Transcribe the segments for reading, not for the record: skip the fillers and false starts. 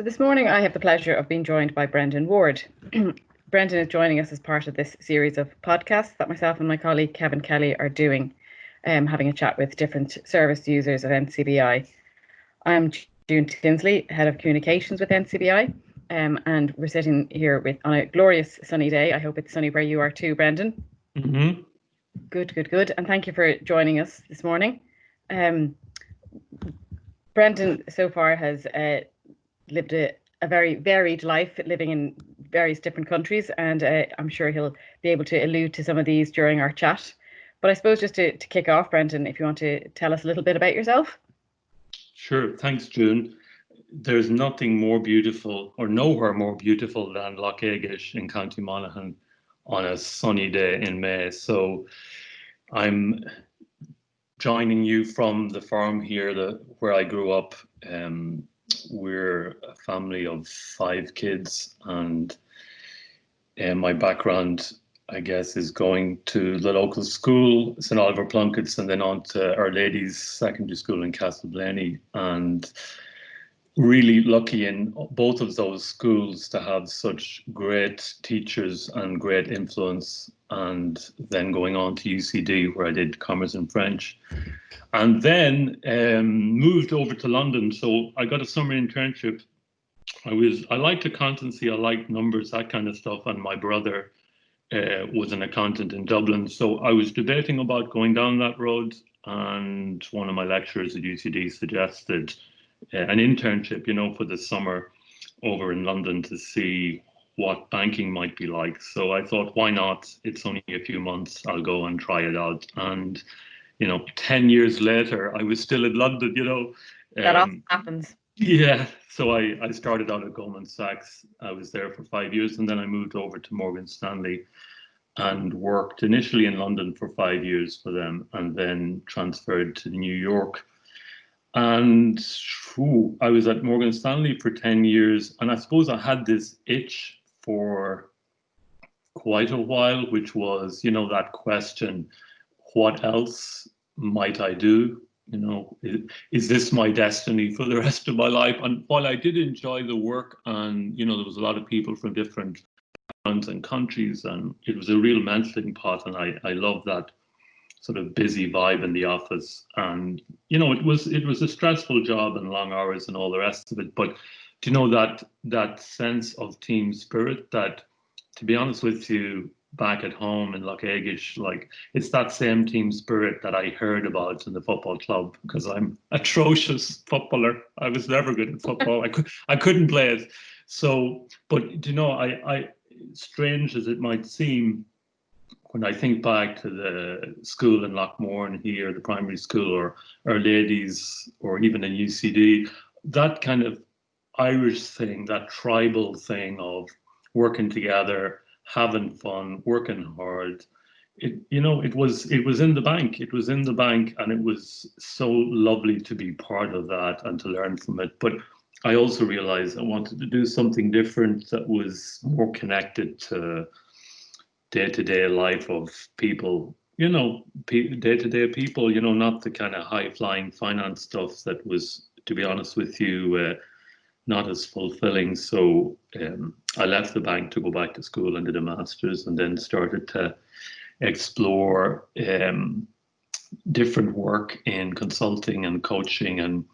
So this morning I have the pleasure of being joined by Breandan Ward. Breandan is joining us as part of this series of podcasts that myself and my colleague Kevin Kelly are doing, having a chat with different service users of NCBI. I'm June Tinsley, Head of Communications with NCBI, and we're sitting here on a glorious sunny day. I hope it's sunny where you are too, Breandan. Mm-hmm. Good. And thank you for joining us this morning. Breandan so far has lived a very varied life, living in various different countries, and I'm sure he'll be able to allude to some of these during our chat. But I suppose just to kick off, Breandan, if you want to tell us a little bit about yourself. Sure, thanks, June. There's nothing more beautiful, or nowhere more beautiful than Loch Agish in County Monaghan on a sunny day in May. So I'm joining you from the farm here, where I grew up. We're a family of 5 kids, and my background, I guess, is going to the local school, St Oliver Plunkett's, and then on to Our Lady's Secondary School in Castleblaney. And really lucky in both of those schools to have such great teachers and great influence. And then going on to UCD, where I did Commerce and French, and then moved over to London. So I got a summer internship. I liked accountancy, I liked numbers, that kind of stuff, and my brother was an accountant in Dublin. So I was debating about going down that road, and one of my lecturers at UCD suggested an internship, for the summer over in London to see what banking might be like. So I thought, why not? It's only a few months, I'll go and try it out. And 10 years later, I was still in London, That often happens. Yeah, so I started out at Goldman Sachs. I was there for 5 years, and then I moved over to Morgan Stanley and worked initially in London for 5 years for them, and then transferred to New York. And I was at Morgan Stanley for 10 years, and I suppose I had this itch for quite a while, which was, that question, what else might I do? Is this my destiny for the rest of my life? And while I did enjoy the work, and there was a lot of people from different backgrounds and countries, and it was a real melting pot, and I love that sort of busy vibe in the office. And it was a stressful job and long hours and all the rest of it. But that sense of team spirit that, to be honest with you, back at home in Loch Agish, it's that same team spirit that I heard about in the football club, because I'm atrocious footballer. I was never good at football. I couldn't play it. So, but I strange as it might seem, when I think back to the school in Lochmorn here, the primary school, or Our Ladies, or even in UCD, that kind of Irish thing, that tribal thing of working together, having fun, working hard. It was in the bank. It was in the bank, and it was so lovely to be part of that and to learn from it. But I also realized I wanted to do something different that was more connected to day-to-day life of people, day-to-day people, not the kind of high-flying finance stuff that was, to be honest with you, not as fulfilling. So I left the bank to go back to school and did a master's, and then started to explore different work in consulting and coaching and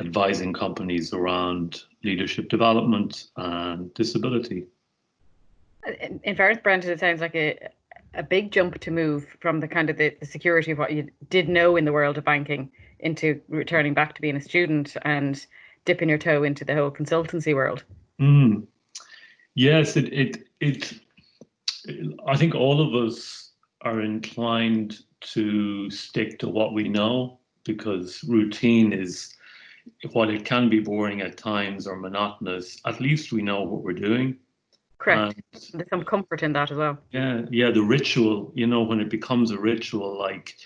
advising companies around leadership development and disability. In fairness, Breandan, it sounds like a big jump to move from the kind of the security of what you did know in the world of banking into returning back to being a student and dipping your toe into the whole consultancy world. Yes, I think all of us are inclined to stick to what we know, because routine is, while it can be boring at times or monotonous, at least we know what we're doing. Correct. There's some comfort in that as well. Yeah, the ritual, when it becomes a ritual, like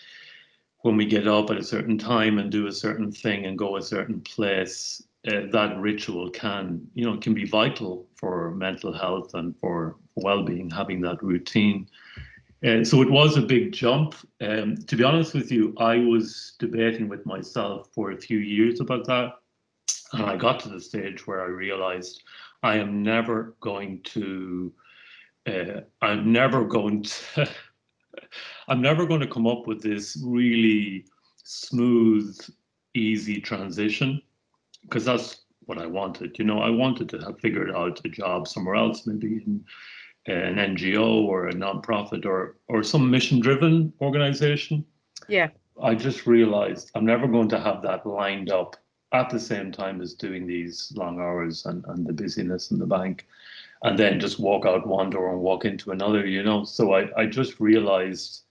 when we get up at a certain time and do a certain thing and go a certain place, that ritual can be vital for mental health and for well-being, having that routine. So it was a big jump. To be honest with you, I was debating with myself for a few years about that. And I got to the stage where I realized I am never going to, I'm never going to, I'm never going to come up with this really smooth, easy transition, because that's what I wanted. I wanted to have figured out a job somewhere else, maybe in an NGO or a nonprofit or some mission-driven organization. Yeah. I just realized I'm never going to have that lined up at the same time as doing these long hours and the busyness in the bank, and then just walk out one door and walk into another. So I just realized,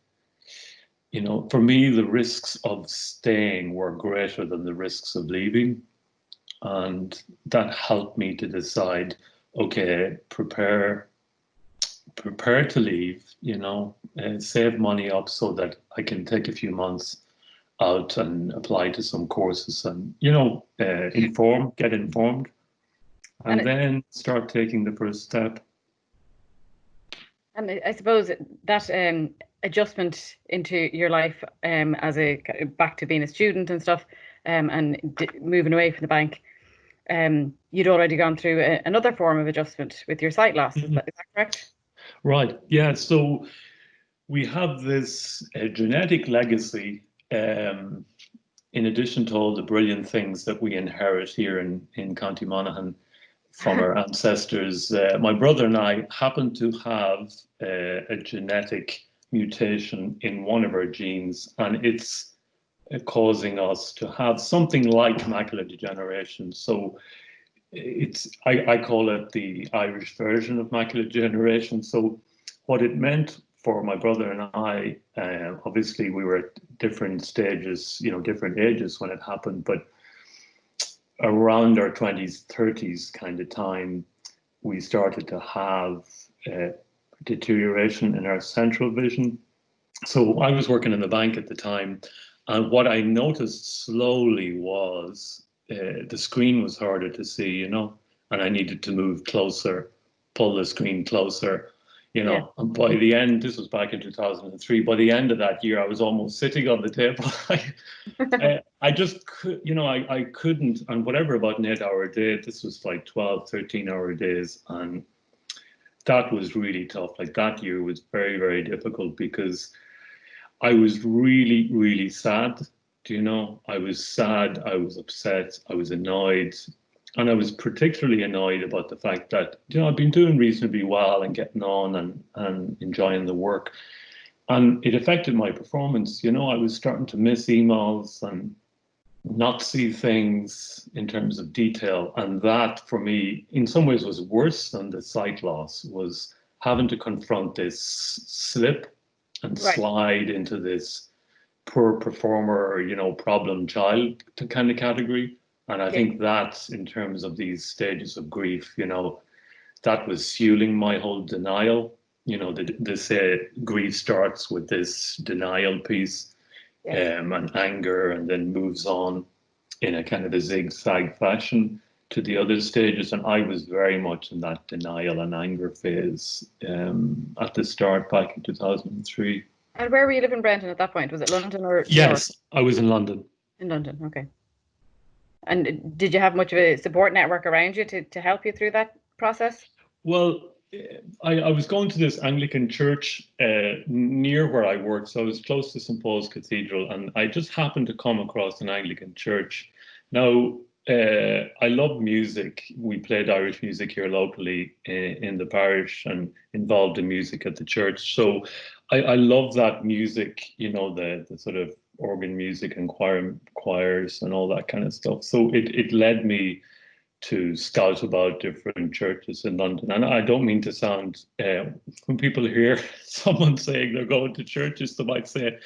for me, the risks of staying were greater than the risks of leaving. And that helped me to decide, okay, prepare to leave, and save money up so that I can take a few months out and apply to some courses and, get informed, and then start taking the first step. And I suppose that adjustment into your life as back to being a student and stuff, and moving away from the bank, you'd already gone through another form of adjustment with your sight loss. Is that correct? Right. Yeah. So we have this genetic legacy, in addition to all the brilliant things that we inherit here in County Monaghan from our ancestors. My brother and I happen to have a genetic mutation in one of our genes, and it's causing us to have something like macular degeneration. So I call it the Irish version of macular degeneration. So what it meant for my brother and I, obviously we were at different stages, different ages when it happened, but around our 20s, 30s kind of time, we started to have deterioration in our central vision. So I was working in the bank at the time, and what I noticed slowly was the screen was harder to see, and I needed to move closer, pull the screen closer, Yeah. And by the end, this was back in 2003, by the end of that year, I was almost sitting on the table. I just could, I couldn't, and whatever about an 8-hour day, this was like 12, 13-hour days. And that was really tough. Like that year was very, very difficult because I was really, really sad. I was sad, I was upset, I was annoyed. And I was particularly annoyed about the fact that, I've been doing reasonably well and getting on and enjoying the work. And it affected my performance. I was starting to miss emails and not see things in terms of detail. And that, for me, in some ways was worse than the sight loss, was having to confront this slip and slide into this poor performer, problem child kind of category. And I think that, in terms of these stages of grief, that was fueling my whole denial. They say grief starts with this denial piece, and anger, and then moves on in a kind of a zigzag fashion to the other stages. And I was very much in that denial and anger phase at the start back in 2003. And where were you living, Breandan, at that point? Was it London or Yes, New York? I was in London. In London, okay. And did you have much of a support network around you to help you through that process? Well, I was going to this Anglican church near where I worked, so I was close to St. Paul's Cathedral, and I just happened to come across an Anglican church. Now, I love music. We played Irish music here locally in the parish and involved in music at the church. So I love that music, the sort of organ music and choirs and all that kind of stuff. So it led me to scout about different churches in London. And I don't mean to sound, when people hear someone saying they're going to churches, they might say,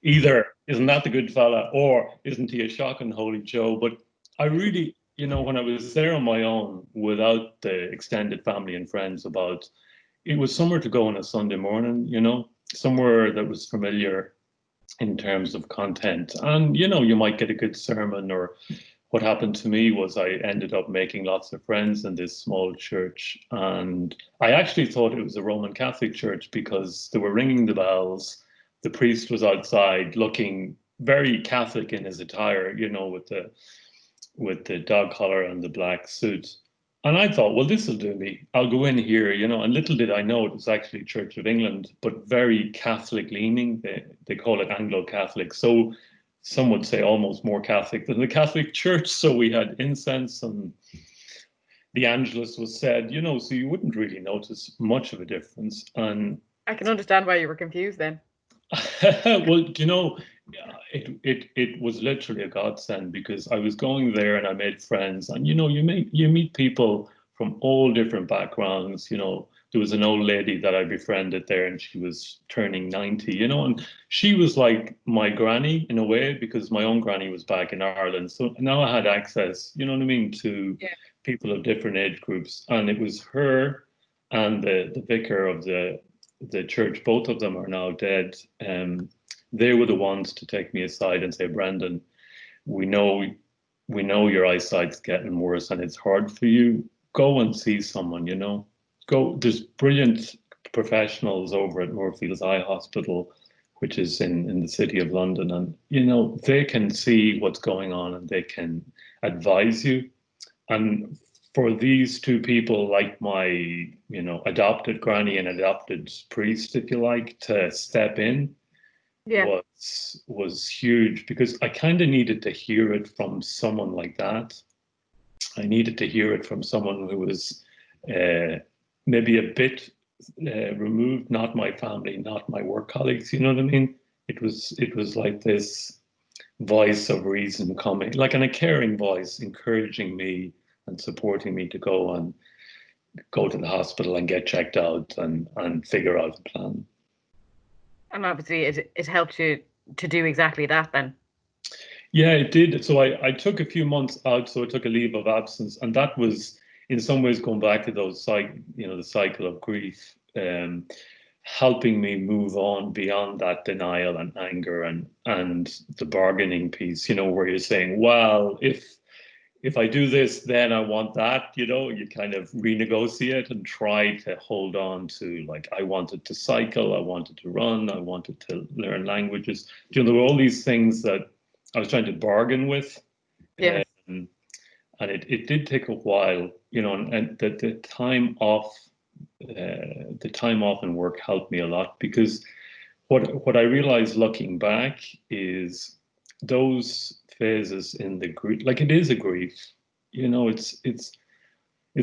either isn't that the good fella, or isn't he a shocking holy Joe? But I really, when I was there on my own without the extended family and friends it was somewhere to go on a Sunday morning, somewhere that was familiar in terms of content. And, you might get a good sermon. Or what happened to me was I ended up making lots of friends in this small church. And I actually thought it was a Roman Catholic church because they were ringing the bells. The priest was outside looking very Catholic in his attire, with with the dog collar and the black suit. And I thought, well, this will do me. I'll go in here, and little did I know it was actually Church of England, but very Catholic leaning. They call it Anglo-Catholic. So some would say almost more Catholic than the Catholic Church. So we had incense and the Angelus was said, so you wouldn't really notice much of a difference. And I can understand why you were confused then. well, it was literally a godsend because I was going there and I made friends, and you meet people from all different backgrounds. There was an old lady that I befriended there, and she was turning 90. And she was like my granny in a way because my own granny was back in Ireland. So now I had access, you know what I mean, to people of different age groups, and it was her and the vicar of the church. Both of them are now dead. They were the ones to take me aside and say, Breandan, we know your eyesight's getting worse and it's hard for you. Go and see someone, Go. There's brilliant professionals over at Moorfields Eye Hospital, which is in the city of London, and they can see what's going on and they can advise you. And for these two people, like my, adopted granny and adopted priest, if you like, to step in was huge because I kind of needed to hear it from someone like that. I needed to hear it from someone who was maybe a bit removed, not my family, not my work colleagues. You know what I mean? It was like this voice of reason coming, like a caring voice, encouraging me and supporting me to go to the hospital and get checked out and figure out a plan. And obviously it helped you to do exactly that then. Yeah, it did. So I took a few months out, so I took a leave of absence, and that was in some ways going back to the cycle of grief, helping me move on beyond that denial and anger and the bargaining piece, where you're saying, well, if I do this, then I want that, you kind of renegotiate and try to hold on to, like, I wanted to cycle, I wanted to run, I wanted to learn languages. There were all these things that I was trying to bargain with. Yes. And it did take a while, and the time off in work helped me a lot because what I realized looking back is those phases in the grief, like it is a grief, it's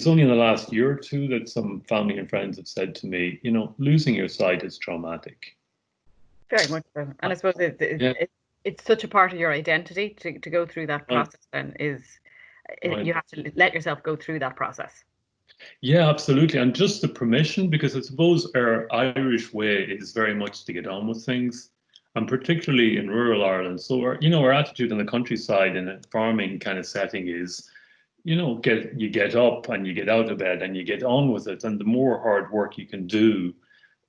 only in the last year or two that some family and friends have said to me, losing your sight is traumatic. Very much so. And I suppose it's such a part of your identity to go through that process. Then you have to let yourself go through that process. Yeah, absolutely. And just the permission, because I suppose our Irish way is very much to get on with things, and particularly in rural Ireland. So our attitude in the countryside in a farming kind of setting is, you get up and you get out of bed and you get on with it. And the more hard work you can do,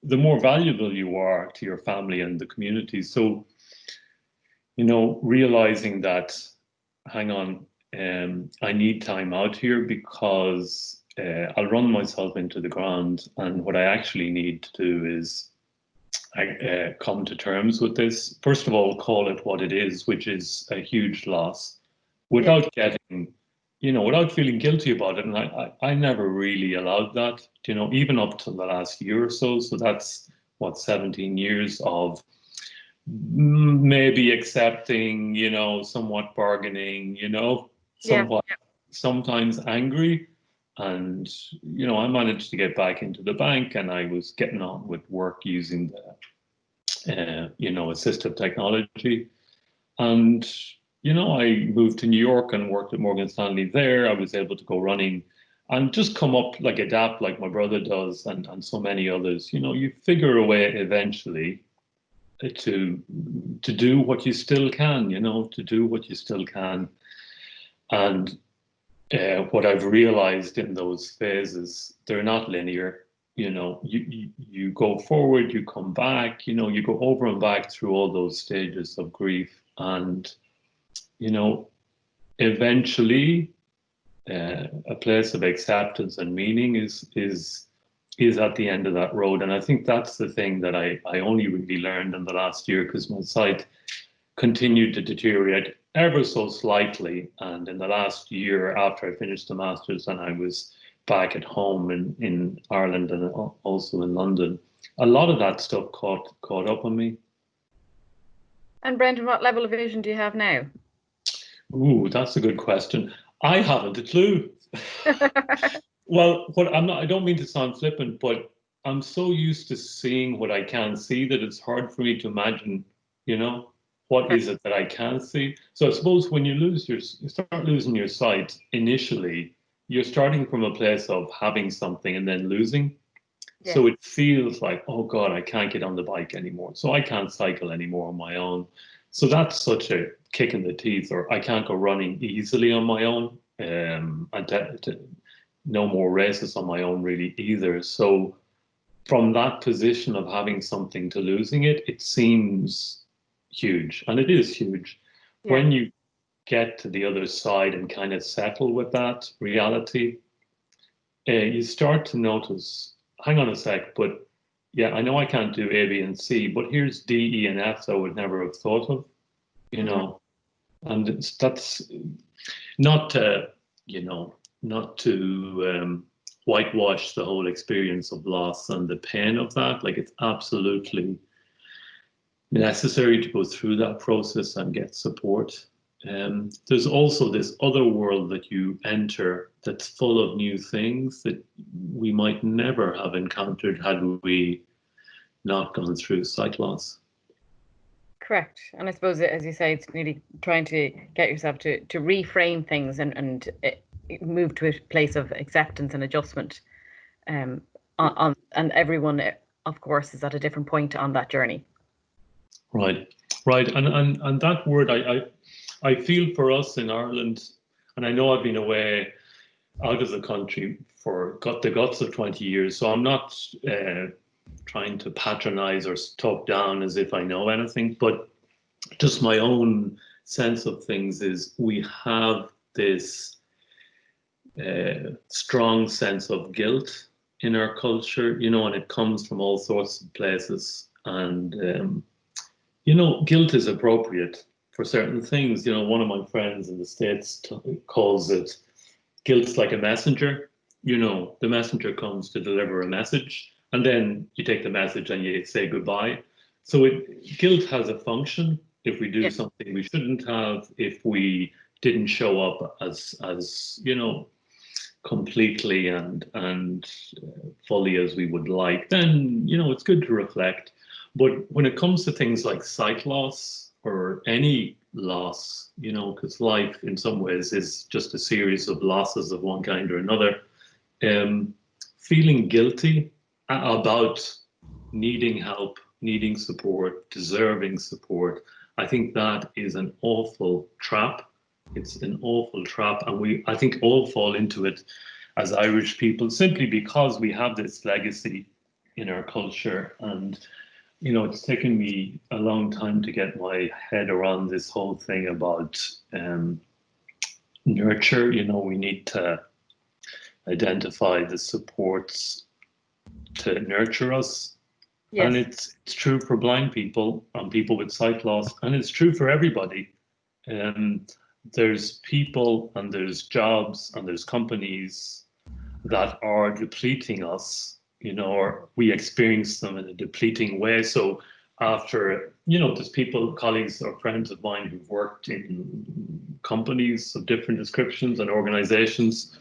the more valuable you are to your family and the community. So, realizing that, hang on, I need time out here because I'll run myself into the ground. And what I actually need to do is come to terms with this. First of all, call it what it is, which is a huge loss, without getting, without feeling guilty about it. And I never really allowed that, even up to the last year or so. So that's 17 years of maybe accepting, somewhat bargaining, sometimes angry. And, I managed to get back into the bank and I was getting on with work using the, assistive technology. And, I moved to New York and worked at Morgan Stanley there. I was able to go running and just come up, like adapt like my brother does and so many others. You figure a way eventually to do what you still can, to do what you still can. And what I've realized in those phases, they're not linear. You go forward, you come back, you go over and back through all those stages of grief. And, eventually a place of acceptance and meaning is at the end of that road. And I think that's the thing that I only really learned in the last year, because my sight continued to deteriorate ever so slightly. And in the last year after I finished the master's and I was back at home in Ireland and also in London, a lot of that stuff caught up on me. And Breandan, what level of vision do you have now? Ooh, that's a good question. I haven't a clue. Well, I don't mean to sound flippant, but I'm so used to seeing what I can see that it's hard for me to imagine, what is it that I can see. So I suppose when you start losing your sight initially, you're starting from a place of having something and then losing. Yeah. So it feels like, oh God, I can't get on the bike anymore. So I can't cycle anymore on my own. So that's such a kick in the teeth, or I can't go running easily on my own. And no more races on my own really either. So from that position of having something to losing it, it seems huge, and it is huge. Yeah. When you get to the other side and kind of settle with that reality, you start to notice, hang on a sec, but yeah, I know I can't do A, B, and C, but here's D, E, and F that I would never have thought of, and that's not to, not to whitewash the whole experience of loss and the pain of that. Like, it's absolutely necessary to go through that process and get support. There's also this other world that you enter that's full of new things that we might never have encountered had we not gone through sight loss. Correct. And I suppose, as you say, it's really trying to get yourself to reframe things and move to a place of acceptance and adjustment. And everyone, of course, is at a different point on that journey. Right. And that word, I feel for us in Ireland, and I know I've been away out of the country for the guts of 20 years, so I'm not trying to patronize or talk down as if I know anything, but just my own sense of things is we have this strong sense of guilt in our culture, and it comes from all sorts of places. And, guilt is appropriate for certain things. One of my friends in the States calls it guilt's like a messenger. The messenger comes to deliver a message, and then you take the message and you say goodbye. So guilt has a function if we do something we shouldn't have, if we didn't show up as completely and fully as we would like, then, it's good to reflect. But when it comes to things like sight loss or any loss, because life in some ways is just a series of losses of one kind or another, feeling guilty about needing help, needing support, deserving support, I think that is an awful trap. It's an awful trap, and I think all fall into it as Irish people, simply because we have this legacy in our culture. And it's taken me a long time to get my head around this whole thing about nurture. We need to identify the supports to nurture us. Yes. And it's true for blind people and people with sight loss, and it's true for everybody. There's people and there's jobs and there's companies that are depleting us, or we experience them in a depleting way. So after, there's people, colleagues or friends of mine who've worked in companies of different descriptions and organizations,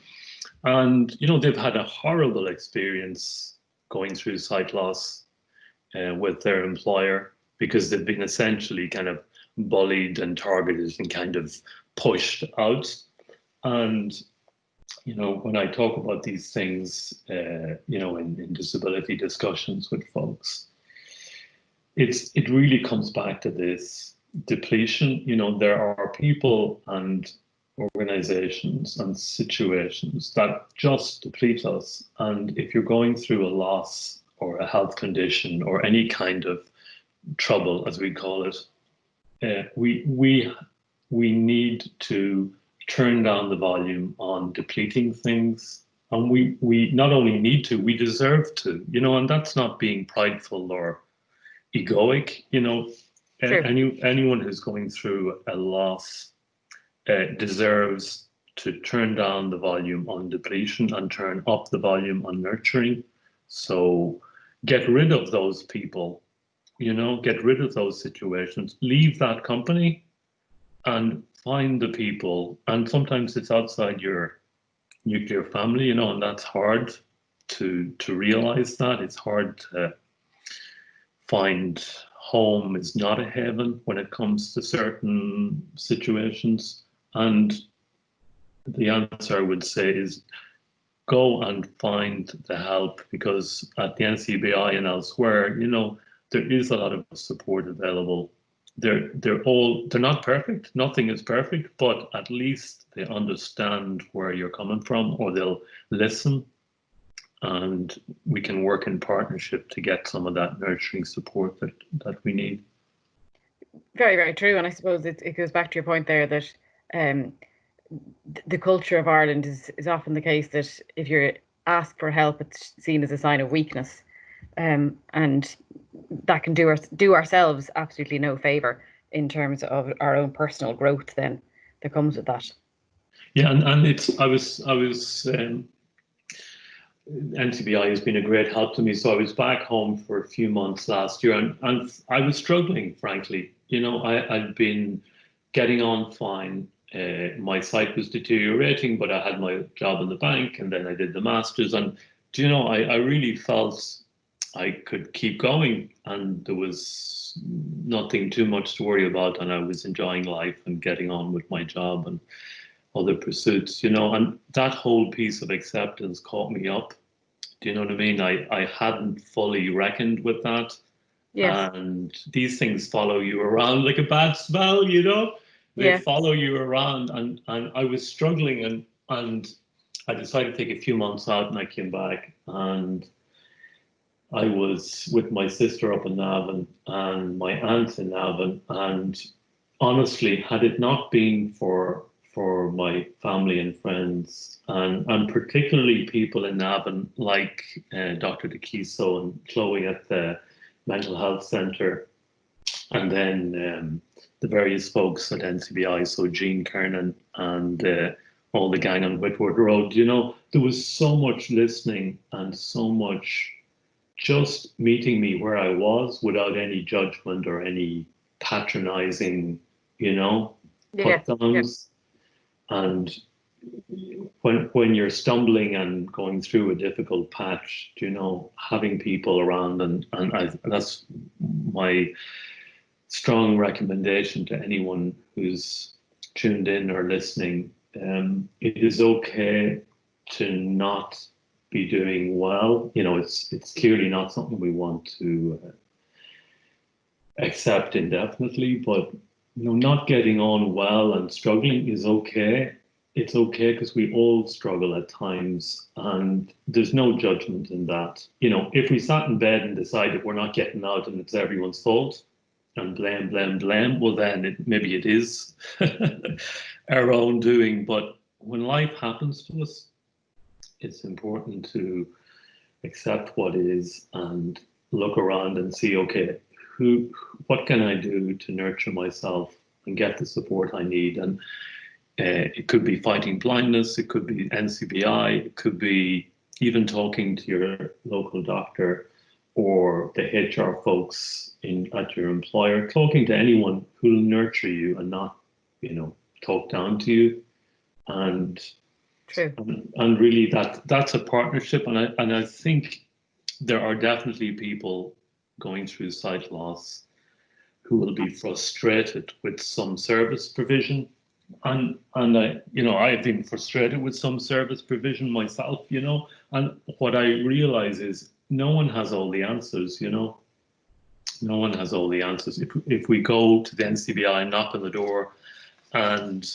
and, they've had a horrible experience going through sight loss with their employer, because they've been essentially kind of bullied and targeted and kind of pushed out. And, when I talk about these things, in disability discussions with folks, it really comes back to this depletion. There are people and organizations and situations that just deplete us. And if you're going through a loss or a health condition or any kind of trouble, as we call it, we need to turn down the volume on depleting things. And we not only need to, we deserve to, and that's not being prideful or egoic, True. Anyone who's going through a loss deserves to turn down the volume on depletion and turn up the volume on nurturing. So get rid of those people, get rid of those situations, leave that company and find the people. And sometimes it's outside your nuclear family, and that's hard to realize that. It's hard to find home is not a heaven when it comes to certain situations. And the answer I would say is go and find the help, because at the NCBI and elsewhere, there is a lot of support available. They're not perfect. Nothing is perfect, but at least they understand where you're coming from, or they'll listen, and we can work in partnership to get some of that nurturing support that we need. Very, very true. And I suppose it goes back to your point there that the culture of Ireland is often the case that if you're asked for help, it's seen as a sign of weakness, and that can do ourselves absolutely no favour in terms of our own personal growth. Then that comes with that. Yeah, and I was NCBI has been a great help to me. So I was back home for a few months last year, and I was struggling, frankly. I'd been getting on fine. My sight was deteriorating, but I had my job in the bank, and then I did the masters. And I really felt I could keep going, and there was nothing too much to worry about, and I was enjoying life and getting on with my job and other pursuits, and that whole piece of acceptance caught me up. Do you know what I mean? I hadn't fully reckoned with that. Yes. And these things follow you around like a bad smell, they follow you around, and I was struggling, and I decided to take a few months out, and I came back, and I was with my sister up in Navan and my aunt in Navan, and honestly, had it not been for my family and friends, and particularly people in Navan like Dr. DeKiso and Chloe at the Mental Health Centre, and then the various folks at NCBI, so Jean Kernan and all the gang on Whitworth Road, there was so much listening and so much just meeting me where I was without any judgment or any patronizing, put downs. And when you're stumbling and going through a difficult patch, having people around, and that's my strong recommendation to anyone who's tuned in or listening. It is okay to not be doing well. It's clearly not something we want to accept indefinitely, but not getting on well and struggling is okay. It's okay, because we all struggle at times, and there's no judgment in that. If we sat in bed and decided we're not getting out and it's everyone's fault and blame, well, then maybe it is our own doing. But when life happens to us, it's important to accept what is and look around and see, okay, what can I do to nurture myself and get the support I need? And it could be fighting blindness, it could be NCBI, it could be even talking to your local doctor or the HR folks at your employer, talking to anyone who'll nurture you and not, talk down to you. And true. And really that's a partnership. And I think there are definitely people going through sight loss who will be frustrated with some service provision. And I've been frustrated with some service provision myself, and what I realize is no one has all the answers, no one has all the answers. If we go to the NCBI and knock on the door and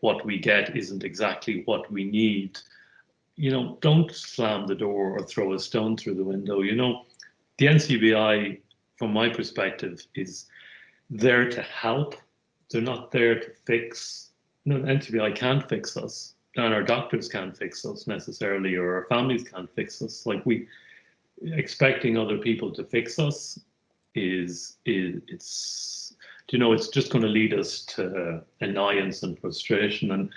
what we get isn't exactly what we need, don't slam the door or throw a stone through the window. The NCBI, from my perspective, is there to help. They're not there to fix. NCBI can't fix us, and our doctors can't fix us necessarily, or our families can't fix us. Like, expecting other people to fix us it's it's just going to lead us to annoyance and frustration. And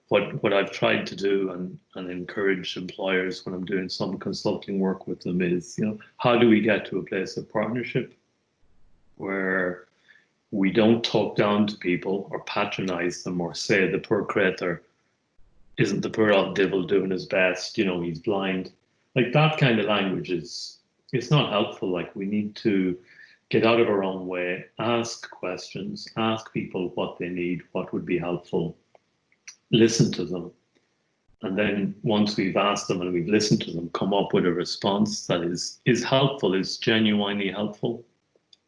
what I've tried to do and encourage employers when I'm doing some consulting work with them is, how do we get to a place of partnership where we don't talk down to people or patronize them or say the poor creator isn't the poor old devil doing his best, he's blind. Like that kind of language it's not helpful. Like we need to get out of our own way, ask questions, ask people what they need, what would be helpful, listen to them. And then once we've asked them and we've listened to them, come up with a response that is helpful, is genuinely helpful.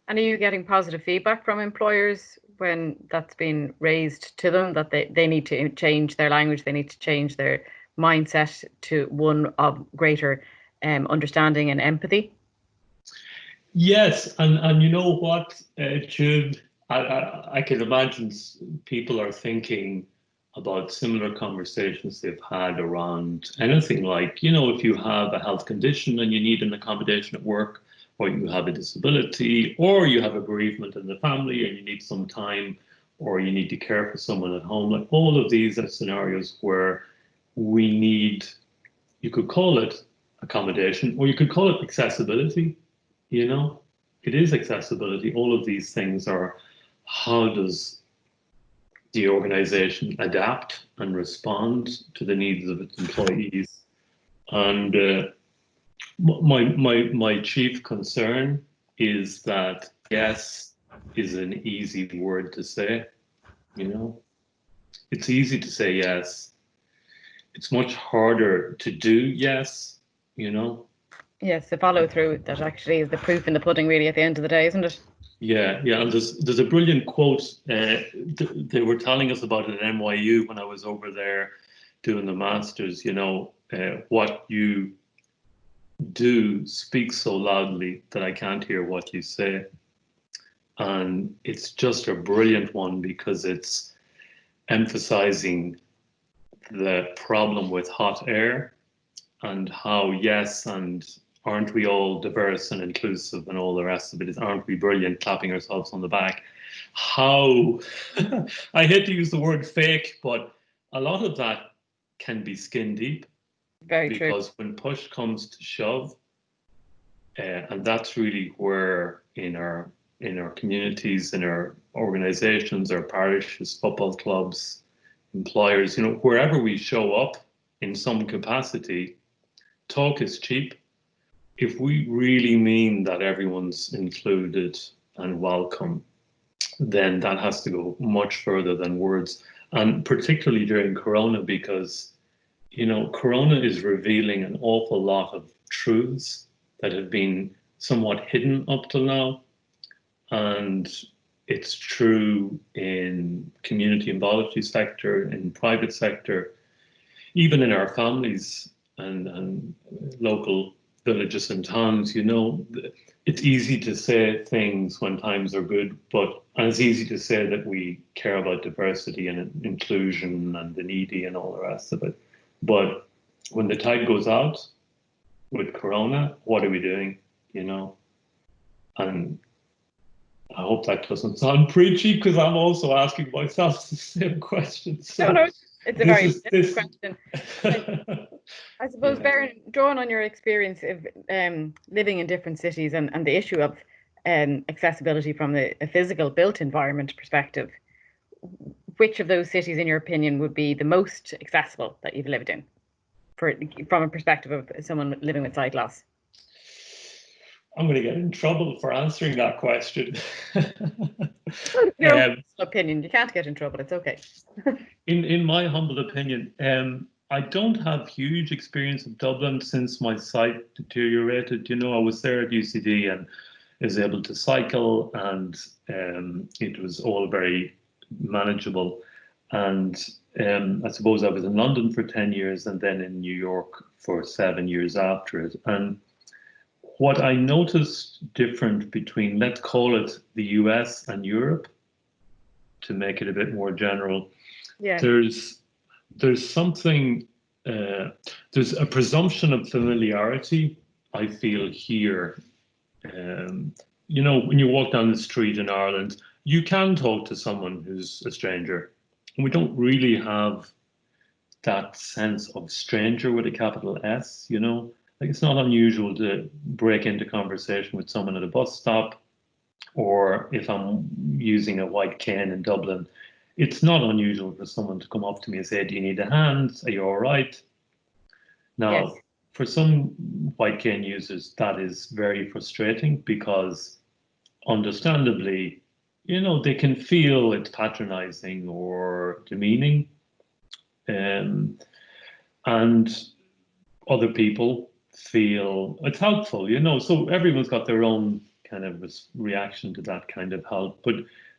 And are you getting positive feedback from employers when that's been raised to them, that they need to change their language, they need to change their mindset to one of greater understanding and empathy? Yes, and you know what, Jude, I can imagine people are thinking about similar conversations they've had around anything like, if you have a health condition and you need an accommodation at work, or you have a disability, or you have a bereavement in the family and you need some time, or you need to care for someone at home. Like all of these are scenarios where we need, you could call it accommodation, or you could call it accessibility. It is accessibility. All of these things are, how does the organization adapt and respond to the needs of its employees? And my chief concern is that yes is an easy word to say. It's easy to say yes. It's much harder to do yes. Yes, the follow through that actually is the proof in the pudding, really, at the end of the day, isn't it? Yeah. And there's a brilliant quote. They were telling us about it at NYU when I was over there doing the masters. What you do speaks so loudly that I can't hear what you say. And it's just a brilliant one because it's emphasizing the problem with hot air and how, yes, and aren't we all diverse and inclusive and all the rest of it? Aren't we brilliant, clapping ourselves on the back? How, I hate to use the word fake, but a lot of that can be skin deep. Very true. Because when push comes to shove, and that's really where in our communities, in our organizations, our parishes, football clubs, employers, wherever we show up in some capacity, talk is cheap. If we really mean that everyone's included and welcome, then that has to go much further than words. And particularly during Corona, because Corona is revealing an awful lot of truths that have been somewhat hidden up till now. And it's true in community and voluntary sector, in private sector, even in our families and local villages and towns. It's easy to say things when times are good, and it's easy to say that we care about diversity and inclusion and the needy and all the rest of it. But when the tide goes out with Corona, what are we doing? And I hope that doesn't sound preachy because I'm also asking myself the same question. So no, it's a very different question. I suppose, drawing on your experience of living in different cities and the issue of accessibility from a physical built environment perspective, which of those cities, in your opinion, would be the most accessible that you've lived in, from a perspective of someone living with sight loss? I'm going to get in trouble for answering that question. Your own opinion. You can't get in trouble. It's okay. in my humble opinion, I don't have huge experience of Dublin since my sight deteriorated. I was there at UCD and was able to cycle, and it was all very manageable. And I suppose I was in London for 10 years and then in New York for 7 years after it. And what I noticed different between, let's call it the US and Europe, to make it a bit more general, there's something, there's a presumption of familiarity, I feel, here. When you walk down the street in Ireland, You can talk to someone who's a stranger. And we don't really have that sense of stranger with a capital S, you know? Like it's not unusual to break into conversation with someone at a bus stop, or if I'm using a white cane in Dublin, it's not unusual for someone to come up to me and say, "Do you need a hand? Are you all right?" Yes. Now, for some white cane users, that is very frustrating because understandably, they can feel it's patronizing or demeaning. Um, and other people feel it's helpful, So everyone's got their own kind of reaction to that kind of help. But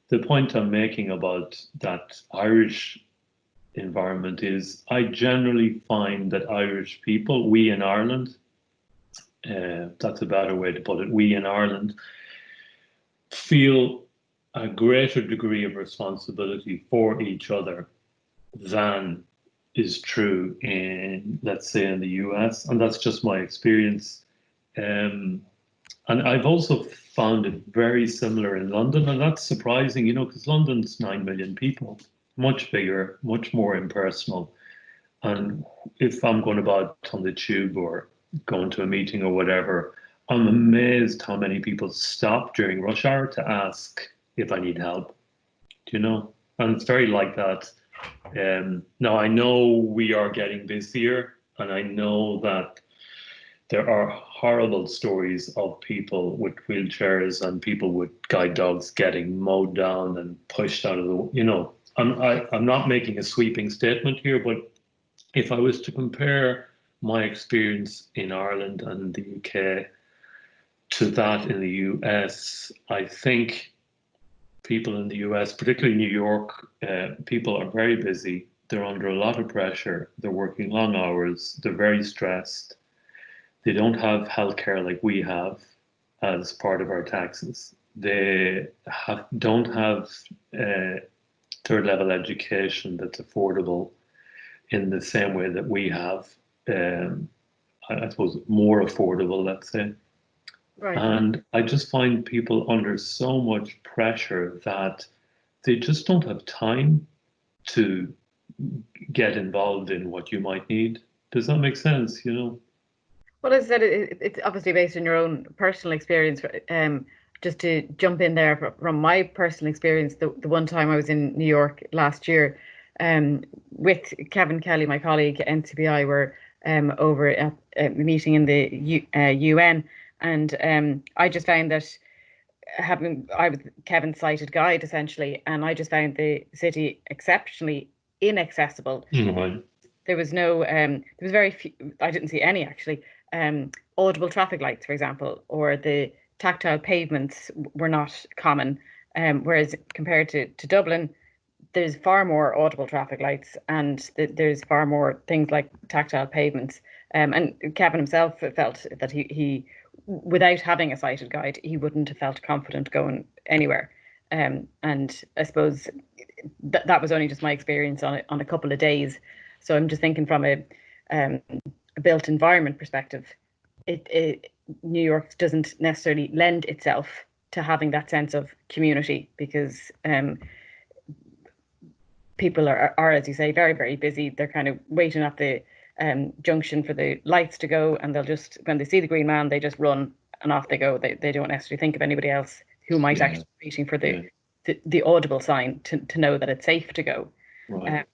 the point I'm making about that Irish environment is I generally find that Irish people, we in Ireland, that's a better way to put it, we in Ireland feel a greater degree of responsibility for each other than is true in, let's say, in the US, and that's just my experience. And I've also found it very similar in London, and that's surprising, because London's 9 million people, much bigger, much more impersonal. And if I'm going about on the tube or going to a meeting or whatever, I'm amazed how many people stop during rush hour to ask if I need help, And it's very like that. Now, I know we are getting busier, and I know that there are horrible stories of people with wheelchairs and people with guide dogs getting mowed down and pushed out of I'm not making a sweeping statement here, but if I was to compare my experience in Ireland and the UK to that in the US, I think people in the US, particularly New York, people are very busy. They're under a lot of pressure. They're working long hours. They're very stressed. They don't have healthcare like we have as part of our taxes. They don't have third level education that's affordable in the same way that we have. I suppose more affordable, let's say. Right. And I just find people under so much pressure that they just don't have time to get involved in what you might need. Does that make sense? Well, as I said, it's obviously based on your own personal experience. Just to jump in there from my personal experience, the one time I was in New York last year, with Kevin Kelly, my colleague at NCBI, were over at a meeting in the UN, and I just found that I was Kevin's sighted guide essentially, and I just found the city exceptionally inaccessible. Right. There was no, there was very few, I didn't see any actually, audible traffic lights, for example, or the tactile pavements were not common. Whereas compared to Dublin, there's far more audible traffic lights, and there's far more things like tactile pavements. And Kevin himself felt that he without having a sighted guide, he wouldn't have felt confident going anywhere. And I suppose that was only just my experience on a couple of days. So I'm just thinking from a built environment perspective, New York doesn't necessarily lend itself to having that sense of community, because people are, as you say, very, very busy. They're kind of waiting at the junction for the lights to go, and they'll just, when they see the green man, they just run and off they go. They don't necessarily think of anybody else who might actually be waiting for the audible sign to know that it's safe to go. Right.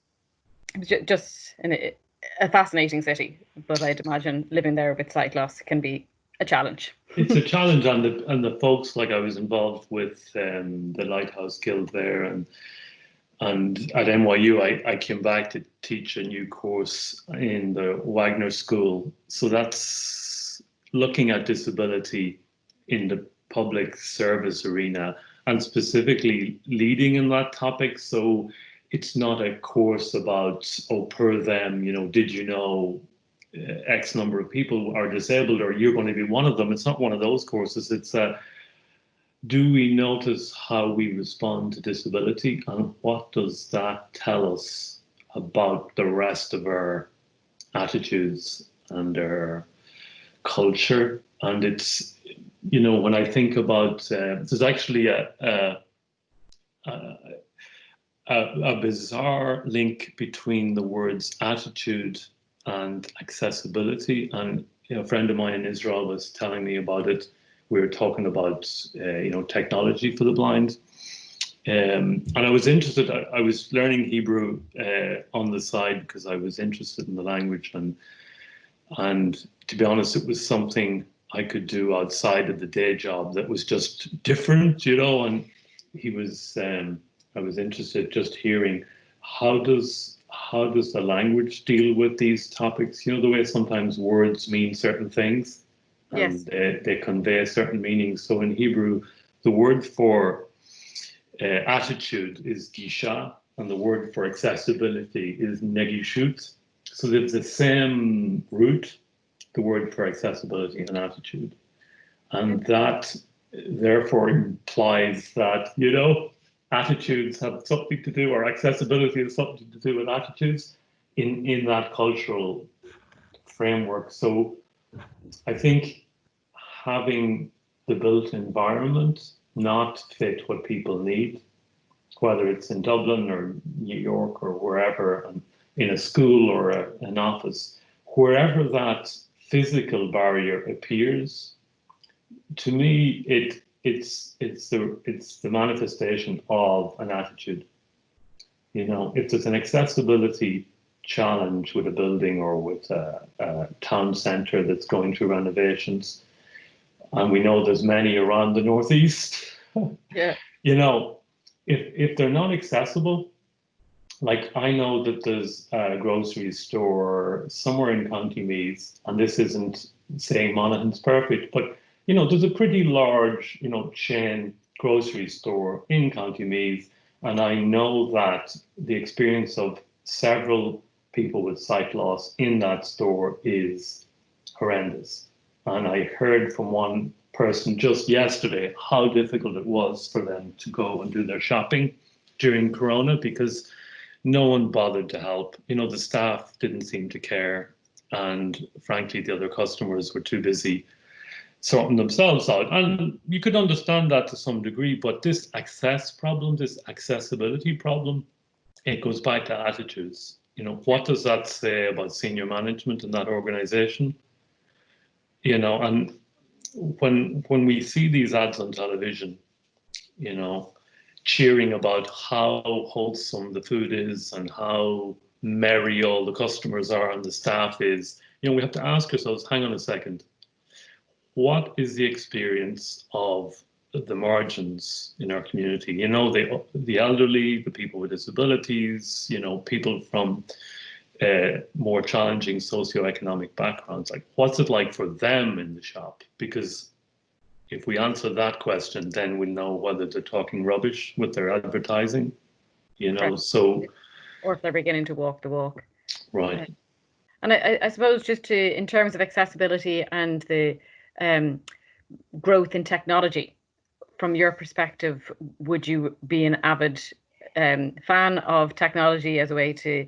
Just a fascinating city, but I'd imagine living there with sight loss can be a challenge. It's a challenge, and the folks, like I was involved with the Lighthouse Guild there, and at NYU I came back to teach a new course in the Wagner School. So that's looking at disability in the public service arena, and specifically leading in that topic. So it's not a course about, per them, did you know X number of people are disabled, or you're going to be one of them. It's not one of those courses. It's do we notice how we respond to disability, and what does that tell us about the rest of our attitudes and our culture? And it's, when I think about, there's actually a bizarre link between the words attitude and accessibility. And a friend of mine in Israel was telling me about it. We were talking about technology for the blind. And I was interested. I was learning Hebrew on the side because I was interested in the language, and to be honest, it was something I could do outside of the day job that was just different, And he was. I was interested just hearing how does the language deal with these topics? The way sometimes words mean certain things, and Yes. they convey certain meanings. So in Hebrew, the word for attitude is gisha, and the word for accessibility is negishut. So it's the same root, the word for accessibility and attitude. And that therefore implies that, attitudes have something to do, or accessibility has something to do with attitudes in that cultural framework. So I think having the built environment not fit what people need, whether it's in Dublin or New York or wherever, in a school or an office, wherever that physical barrier appears, to me, it's the manifestation of an attitude. If there's an accessibility challenge with a building or with a town centre that's going through renovations, and we know there's many around the northeast. Yeah. If they're not accessible, like I know that there's a grocery store somewhere in County Meath, and this isn't saying Monaghan's perfect, but there's a pretty large, chain grocery store in County Meath, and I know that the experience of several people with sight loss in that store is horrendous. And I heard from one person just yesterday how difficult it was for them to go and do their shopping during Corona because no one bothered to help. The staff didn't seem to care. And frankly, the other customers were too busy sorting themselves out. And you could understand that to some degree, but this access problem, this accessibility problem, it goes back to attitudes. What does that say about senior management in that organization? And when we see these ads on television, cheering about how wholesome the food is and how merry all the customers are and the staff is, we have to ask ourselves, hang on a second, what is the experience of the margins in our community? The elderly, the people with disabilities, people from more challenging socioeconomic backgrounds. Like, what's it like for them in the shop? Because if we answer that question, then we know whether they're talking rubbish with their advertising, Right. so. Or if they're beginning to walk the walk. Right. And I suppose just in terms of accessibility and the growth in technology, from your perspective, would you be an avid fan of technology as a way to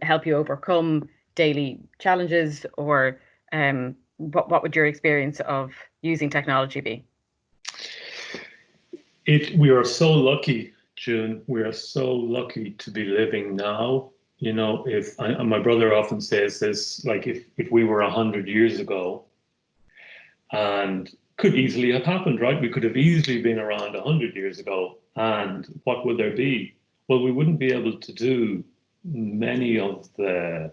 help you overcome daily challenges, or what would your experience of using technology be? We are so lucky, June. We are so lucky to be living now. My brother often says this, like if we were 100 years ago, and could easily have happened, right? We could have easily been around 100 years ago, and what would there be? Well, we wouldn't be able to do many of the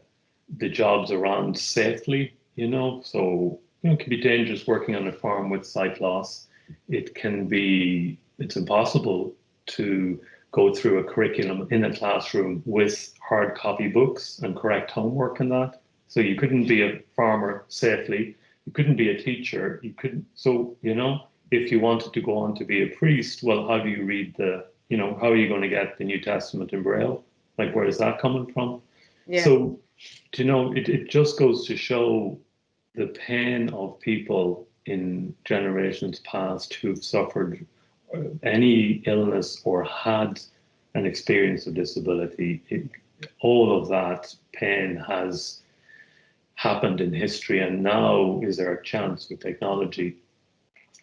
jobs around safely, So it can be dangerous working on a farm with sight loss. It's impossible to go through a curriculum in a classroom with hard copy books and correct homework and that. So you couldn't be a farmer safely. You couldn't be a teacher. You couldn't. So, if you wanted to go on to be a priest, well, how do you read how are you going to get the New Testament in Braille? Like, where is that coming from? Yeah. So, it just goes to show the pain of people in generations past who've suffered any illness or had an experience of disability. All of that pain has happened in history, and now is there a chance with technology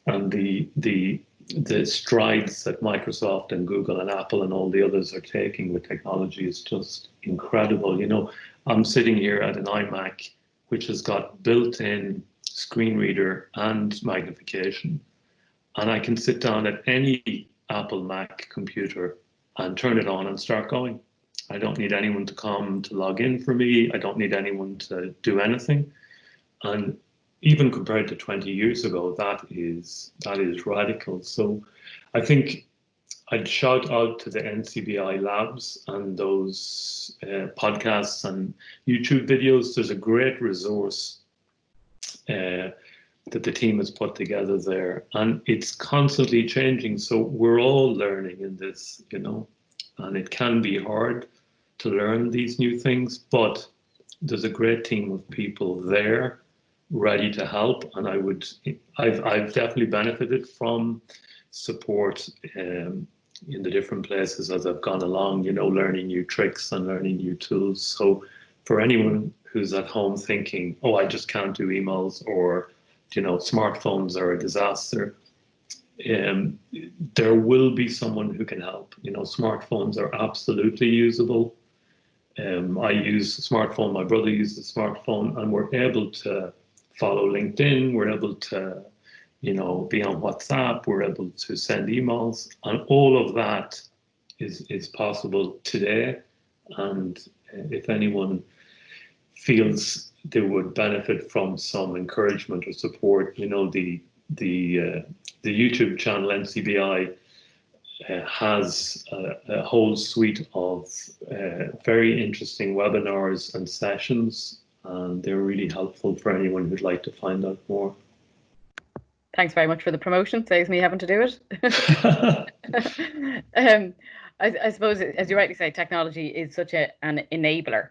and the the strides that Microsoft and Google and Apple and all the others are taking with technology is just incredible. You know, I'm sitting here at an iMac, which has got built-in screen reader and magnification, and I can sit down at any Apple Mac computer and turn it on and start going. I don't need anyone to come to log in for me. I don't need anyone to do anything. And even compared to 20 years ago, that is radical. So I think I'd shout out to the NCBI labs and those podcasts and YouTube videos. There's a great resource that the team has put together there, and it's constantly changing. So we're all learning in this, you know, and it can be hard to learn these new things, but there's a great team of people there ready to help. And I've definitely benefited from support in the different places as I've gone along, you know, learning new tricks and learning new tools. So for anyone who's at home thinking, oh, I just can't do emails, or, you know, smartphones are a disaster, there will be someone who can help. You know, smartphones are absolutely usable. I use a smartphone, my brother uses a smartphone, and we're able to follow LinkedIn, we're able to, you know, be on WhatsApp, we're able to send emails, and all of that is possible today. And if anyone feels they would benefit from some encouragement or support, you know, the YouTube channel NCBI has a whole suite of very interesting webinars and sessions, and they're really helpful for anyone who'd like to find out more. Thanks very much for the promotion. Saves me having to do it. I suppose, as you rightly say, technology is such an enabler,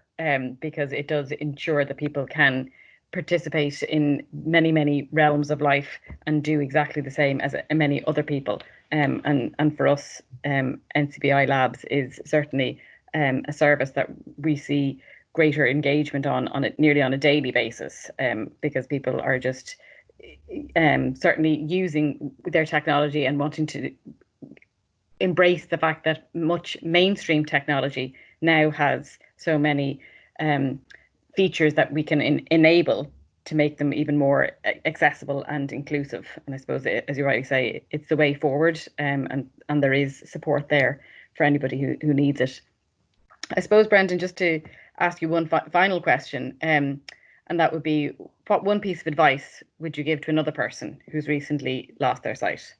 because it does ensure that people can participate in many realms of life and do exactly the same as many other people. And for us, NCBI Labs is certainly a service that we see greater engagement on it nearly on a daily basis, because people are just certainly using their technology and wanting to embrace the fact that much mainstream technology now has so many features that we can enable to make them even more accessible and inclusive. And I suppose, as you rightly say, it's the way forward, and there is support there for anybody who needs it. I suppose, Breandan, just to ask you one final question, and that would be, what one piece of advice would you give to another person who's recently lost their sight?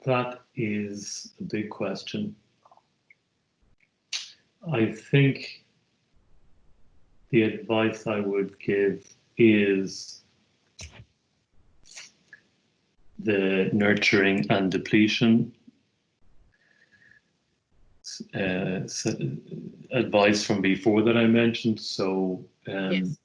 That is a big question. I think the advice I would give is the nurturing and depletion advice from before that I mentioned. So yes.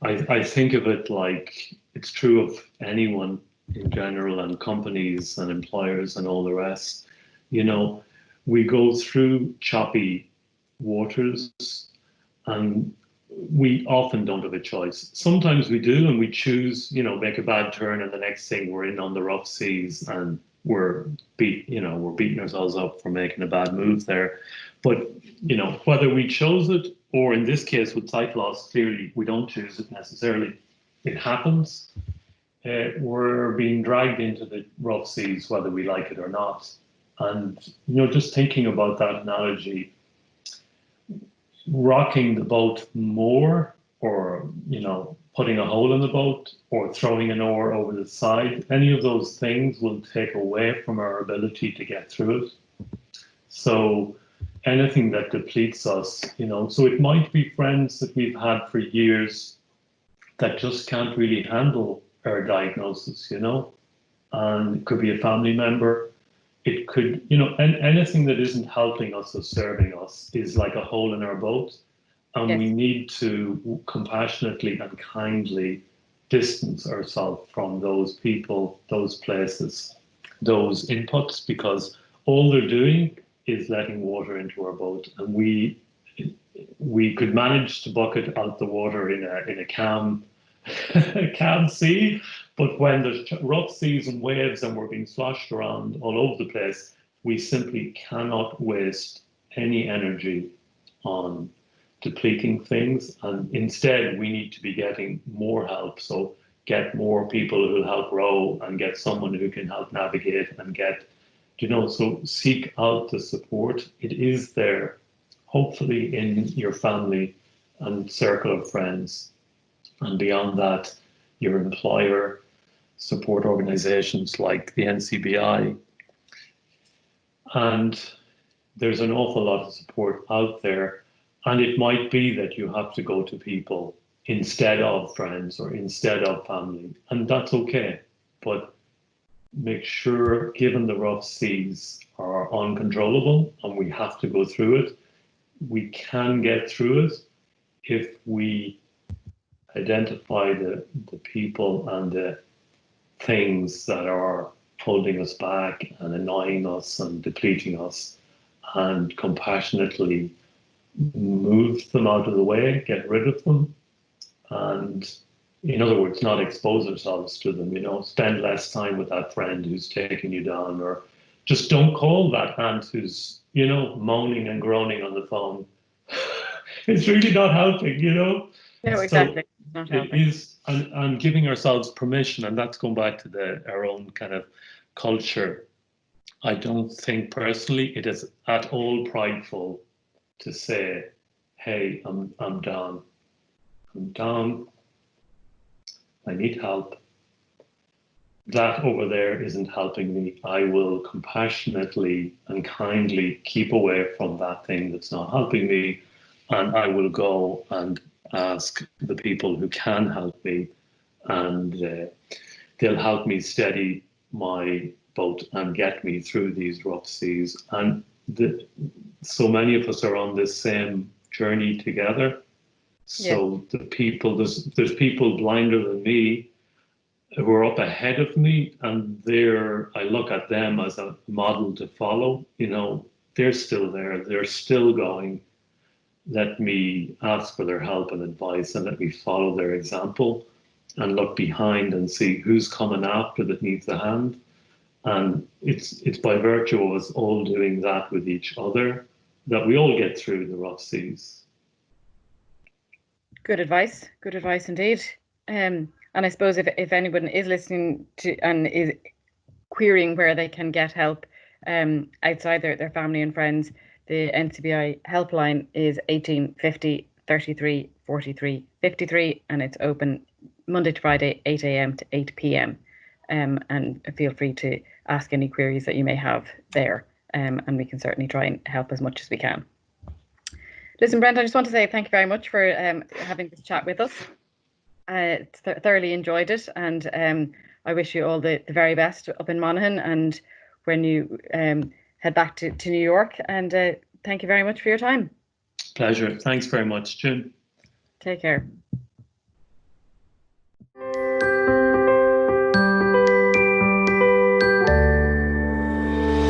I think of it like it's true of anyone in general, and companies and employers and all the rest. You know, we go through choppy waters, and we often don't have a choice. Sometimes we do, and we choose, you know, make a bad turn, and the next thing we're in on the rough seas, and we're beating ourselves up for making a bad move there. But, you know, whether we chose it, or in this case with sight loss, clearly we don't choose it necessarily. It happens. We're being dragged into the rough seas, whether we like it or not. And, you know, just thinking about that analogy, rocking the boat more, or, you know, putting a hole in the boat, or throwing an oar over the side, any of those things will take away from our ability to get through it. So anything that depletes us, you know, so it might be friends that we've had for years that just can't really handle our diagnosis, you know, and it could be a family member. It could, you know, and anything that isn't helping us or serving us is like a hole in our boat. And yes, we need to compassionately and kindly distance ourselves from those people, those places, those inputs, because all they're doing is letting water into our boat. And we could manage to bucket out the water in a calm can't see. But when there's rough seas and waves and we're being sloshed around all over the place, we simply cannot waste any energy on depleting things. And instead, we need to be getting more help. So get more people who help row and get someone who can help navigate and get, so seek out the support. It is there, hopefully in your family and circle of friends. And beyond that, your employer, support organizations like the NCBI. And there's an awful lot of support out there. And it might be that you have to go to people instead of friends or instead of family. And that's okay. But make sure, given the rough seas are uncontrollable and we have to go through it, we can get through it if we identify the people and the things that are holding us back and annoying us and depleting us, and compassionately move them out of the way, get rid of them, and in other words, not expose ourselves to them, spend less time with that friend who's taking you down, or just don't call that aunt who's, moaning and groaning on the phone. It's really not helping. No, So exactly. Not it helping. is, and giving ourselves permission, and that's going back to our own kind of culture. I don't think personally it is at all prideful to say, hey, I'm down. I'm down. I need help. That over there isn't helping me. I will compassionately and kindly keep away from that thing that's not helping me. And I will go and ask the people who can help me, and they'll help me steady my boat and get me through these rough seas. And so many of us are on this same journey together. So the people, there's people blinder than me who are up ahead of me, and I look at them as a model to follow. They're still there, they're still going. Let me ask for their help and advice, and let me follow their example and look behind and see who's coming after that needs a hand. And it's by virtue of us all doing that with each other that we all get through the rough seas. Good advice indeed. And I suppose if anyone is listening to and is querying where they can get help outside their family and friends, the NCBI helpline is 1850 33 43 53, and it's open Monday to Friday, 8 a.m. to 8 p.m. And feel free to ask any queries that you may have there, and we can certainly try and help as much as we can. Listen, Brent, I just want to say thank you very much for having this chat with us. Thoroughly enjoyed it, and I wish you all the very best up in Monaghan and when you head back to New York. And thank you very much for your time. Pleasure. Thanks very much, Jim. Take care.